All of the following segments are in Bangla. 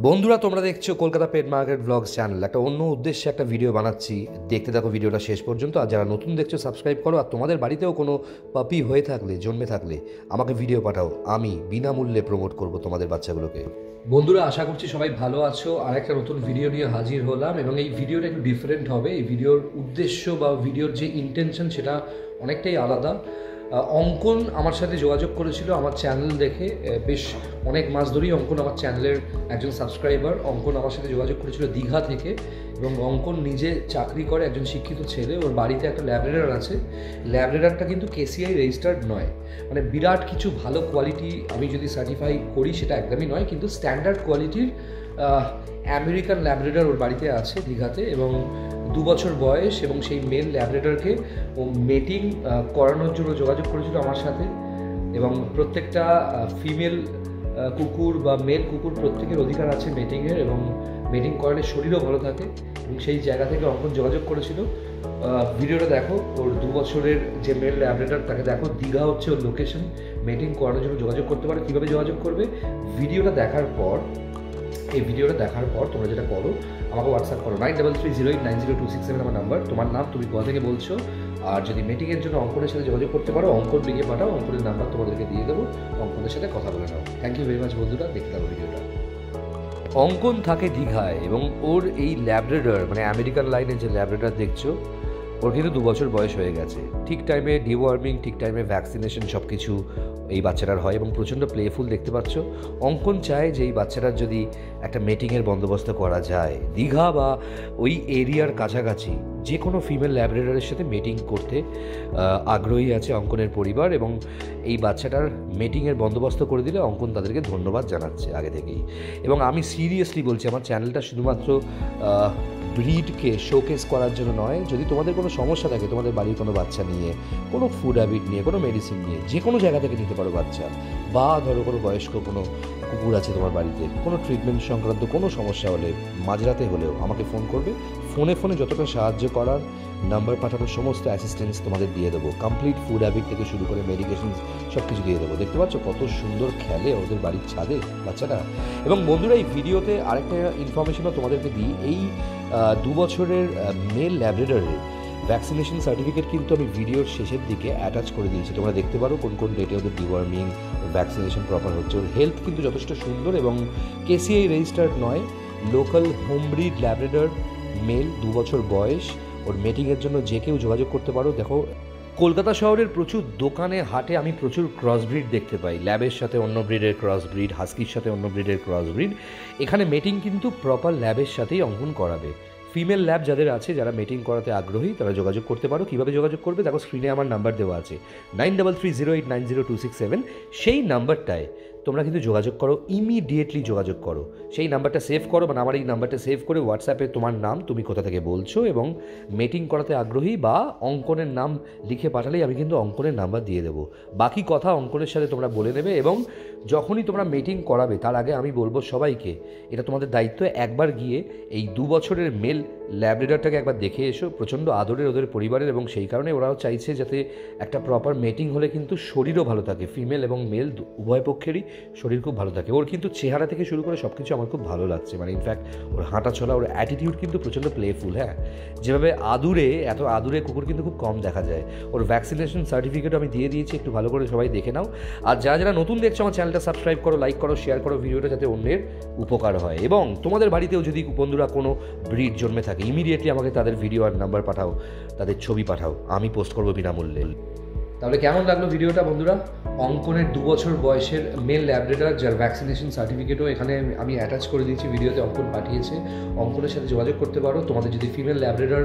বন্ধুরা, তোমরা দেখছো Kolkata pet market blogs channel. একটা অন্য উদ্দেশ্যে একটা ভিডিও বানাচ্ছি, দেখতে থাকো ভিডিওটা শেষ পর্যন্ত। আর যারা নতুন দেখছো সাবস্ক্রাইব করো। আর তোমাদের বাড়িতেও কোনো পাপি হয়ে থাকলে, জন্মে থাকলে আমাকে ভিডিও পাঠাও, আমি বিনামূল্যে প্রমোট করব তোমাদের বাচ্চাগুলোকে। বন্ধুরা, আশা করছি সবাই ভালো আছো। আর একটা নতুন ভিডিও নিয়ে হাজির হলাম এবং এই ভিডিওটা একটু ডিফারেন্ট হবে। এই ভিডিওর উদ্দেশ্য বা ভিডিওর যে ইন্টেনশন সেটা অনেকটাই আলাদা। অঙ্কন আমার সাথে যোগাযোগ করেছিল আমার চ্যানেল দেখে। বেশ অনেক মাস ধরেই অঙ্কন আমার চ্যানেলের একজন সাবস্ক্রাইবার। অঙ্কন আমার সাথে যোগাযোগ করেছিল দীঘা থেকে এবং অঙ্কন নিজে চাকরি করে, একজন শিক্ষিত ছেলে। ওর বাড়িতে একটা ল্যাবরেটর আছে। ল্যাবরেটরটা কিন্তু কেসিআই রেজিস্টার্ড নয়, মানে বিরাট কিছু ভালো কোয়ালিটি আমি যদি সার্টিফাই করি সেটা একদমই নয়, কিন্তু স্ট্যান্ডার্ড কোয়ালিটির আমেরিকান ল্যাবরেটর ওর বাড়িতে আছে দীঘাতে। এবং 2 বছর বয়স এবং সেই মেল ল্যাবরেটরকে ও মেটিং করানোর জন্য যোগাযোগ করেছিল আমার সাথে। এবং প্রত্যেকটা ফিমেল কুকুর বা মেল কুকুর প্রত্যেকের অধিকার আছে মেটিংয়ের, এবং মেটিং করালে শরীরও ভালো থাকে। এবং সেই জায়গা থেকে অঙ্কন যোগাযোগ করেছিল। ভিডিওটা দেখো, ওর 2 বছরের যে মেল ল্যাবরেটর তাকে দেখো। দীঘা হচ্ছে ওর লোকেশন। মেটিং করানোর জন্য যোগাযোগ করতে পারো। কীভাবে যোগাযোগ করবে, ভিডিওটা দেখার পর তোমরা যেটা করো, আমাকে হোয়াটসঅ্যাপ করো 9330890267 আমার নাম্বার। তোমার নাম, তুমি কোথা থেকে বলছো, আর যদি মিটিংয়ের জন্য অঙ্কনের সাথে যোগাযোগ করতে পারো অঙ্কন লিখে পাঠাও। অঙ্কনের নাম্বার তোমাদেরকে দিয়ে দেবো, অঙ্কনের সাথে কথা বলে নাও। থ্যাংক ইউ ভেরি মাচ বন্ধুরা, দেখতে থাকো ভিডিওটা। অঙ্কন থাকে দীঘায় এবং ওর এই ল্যাবরেটর, মানে আমেরিকান লাইনের যে ল্যাবরেটর দেখছো, ওর কিন্তু 2 বছর বয়স হয়ে গেছে। ঠিক টাইমে ডিওয়ার্মিং, ঠিক টাইমে ভ্যাকসিনেশন সব কিছু এই বাচ্চাটার হয় এবং প্রচণ্ড প্লেফুল দেখতে পাচ্ছ। অঙ্কন চায় যে এই বাচ্চাটার যদি একটা মিটিংয়ের বন্দোবস্ত করা যায় দীঘা বা ওই এরিয়ার কাছাকাছি, যে কোনো ফিমেল ল্যাবরেটরের সাথে মিটিং করতে আগ্রহী আছে অঙ্কনের পরিবার। এবং এই বাচ্চাটার মিটিংয়ের বন্দোবস্ত করে দিলে অঙ্কন তাদেরকে ধন্যবাদ জানাচ্ছে আগে থেকেই। এবং আমি সিরিয়াসলি বলছি, আমার চ্যানেলটা শুধুমাত্র ব্রিডকে শোকেস করার জন্য নয়। যদি তোমাদের কোনো সমস্যা থাকে, তোমাদের বাড়ির কোনো বাচ্চা নিয়ে, কোনো ফুড হ্যাবিট নিয়ে, কোনো মেডিসিন নিয়ে, যে কোনো জায়গা থেকে নিতে পারো বাচ্চা, বা ধরো কোনো বয়স্ক কোনো কুকুর আছে তোমার বাড়িতে, কোনো ট্রিটমেন্ট সংক্রান্ত কোনো সমস্যা হলে মাঝরাতে হলেও আমাকে ফোন করবে। ফোনে যতটা সাহায্য করার, নাম্বার পাঠানোর সমস্ত অ্যাসিস্ট্যান্স তোমাদের দিয়ে দেবো। কমপ্লিট ফুড হ্যাবিট থেকে শুরু করে মেডিকেশন সব কিছু দিয়ে দেবো। দেখতে পাচ্ছ কত সুন্দর খেলে ওদের বাড়ির ছাদে বাচ্চাটা। এবং বন্ধুরা, এই ভিডিওতে আরেকটা ইনফরমেশনও তোমাদেরকে দিই। এই 2 বছরের মেল ল্যাবরেটরের ভ্যাকসিনেশন সার্টিফিকেট কিন্তু আমি ভিডিওর শেষের দিকে অ্যাটাচ করে দিয়েছি। তোমরা দেখতে পারো কোন কোন ডেটে ওদের ডিওয়ার্মিং, ভ্যাকসিনেশন প্রপার হচ্ছে। ওর হেলথ কিন্তু যথেষ্ট সুন্দর এবং কেসিআই রেজিস্টার্ড নয়, local home breed Labrador male, 2 বছর বয়স। ওর মিটিংয়ের জন্য যে কেউ যোগাযোগ করতে পারো। দেখো, কলকাতা শহরের প্রচুর দোকানে হাটে আমি প্রচুর ক্রস ব্রিড দেখতে পাই। ল্যাবের সাথে অন্য ব্রিডের ক্রস ব্রিড, হাস্কির সাথে অন্য ব্রিডের ক্রস ব্রিড। এখানে মিটিং কিন্তু প্রপার ল্যাবের সাথেই অঙ্কন করাবে। ফিমেল ল্যাব যাদের আছে, যারা মিটিং করাতে আগ্রহী, তারা যোগাযোগ করতে পারো। কীভাবে যোগাযোগ করবে দেখো, স্ক্রিনে আমার নাম্বার দেওয়া আছে 9330890267। সেই নাম্বারটায় তোমরা কিন্তু যোগাযোগ করো, ইমিডিয়েটলি যোগাযোগ করো। সেই নাম্বারটা সেভ করো, মানে আমার এই নাম্বারটা সেভ করে হোয়াটসঅ্যাপে তোমার নাম, তুমি কোথা থেকে বলছো এবং মিটিং করাতে আগ্রহী, বা অঙ্কনের নাম লিখে পাঠালেই আমি কিন্তু অঙ্কনের নাম্বার দিয়ে দেবো। বাকি কথা অঙ্কনের সাথে তোমরা বলে নেবে। এবং যখনই তোমরা মিটিং করাবে তার আগে আমি বলবো সবাইকে, এটা তোমাদের দায়িত্ব, একবার গিয়ে এই 2 বছরের মেল ল্যাবরেটরটাকে একবার দেখে এসো। প্রচণ্ড আদরের ওদের পরিবারের, এবং সেই কারণে ওরাও চাইছে যাতে একটা প্রপার মিটিং হলে কিন্তু শরীরও ভালো থাকে। ফিমেল এবং মেল উভয় পক্ষেরই শরীর খুব ভালো থাকে। ওর কিন্তু চেহারা থেকে শুরু করে সব কিছু আমার খুব ভালো লাগছে। মানে ইনফ্যাক্ট ওর হাঁটা চলা, ওর অ্যাটিটিউড কিন্তু প্রচণ্ড প্লেফুল। হ্যাঁ, যেভাবে এত আদুরে কুকুর কিন্তু খুব কম দেখা যায়। ওর ভ্যাকসিনেশন সার্টিফিকেটও আমি দিয়ে দিয়েছি, একটু ভালো করে সবাই দেখে নাও। আর যারা নতুন দেখছো আমার চ্যানেলটা সাবস্ক্রাইব করো, লাইক করো, শেয়ার করো ভিডিওটা, যাতে অন্যের উপকার হয়। এবং তোমাদের বাড়িতেও যদি বন্ধুরা কোনো ব্রিড জন্মে থাকে, ইমিডিয়েটলি আমাকে তাদের ভিডিও আর নাম্বার পাঠাও, তাদের ছবি পাঠাও, আমি পোস্ট করবো বিনামূল্যে। তাহলে কেমন লাগলো ভিডিওটা বন্ধুরা? অঙ্কনের 2 বছর বয়সের মেল ল্যাবরেটর, যার ভ্যাকসিনেশন সার্টিফিকেটও এখানে আমি অ্যাটাচ করে দিয়েছি ভিডিওতে, অঙ্কন পাঠিয়েছে। অঙ্কনের সাথে যোগাযোগ করতে পারো। তোমাদের যদি ফিমেল ল্যাবরেটর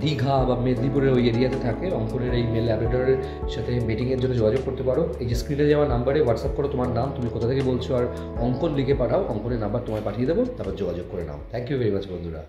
দীঘা বা মেদিনীপুরের ওই এরিয়াতে থাকে, অঙ্কনের এই মেল ল্যাবরেটরের সাথে মিটিংয়ের জন্য যোগাযোগ করতে পারো। এই যে স্ক্রিনে যাওয়া নাম্বারে হোয়াটসঅ্যাপ করো তোমার নাম, তুমি কোথা থেকে বলছো, আর অঙ্কন লিখে পাঠাও। অঙ্কনের নাম্বার তোমায় পাঠিয়ে দেবো, তারপর যোগাযোগ করে নাও। থ্যাংক ইউ ভেরি মাচ বন্ধুরা।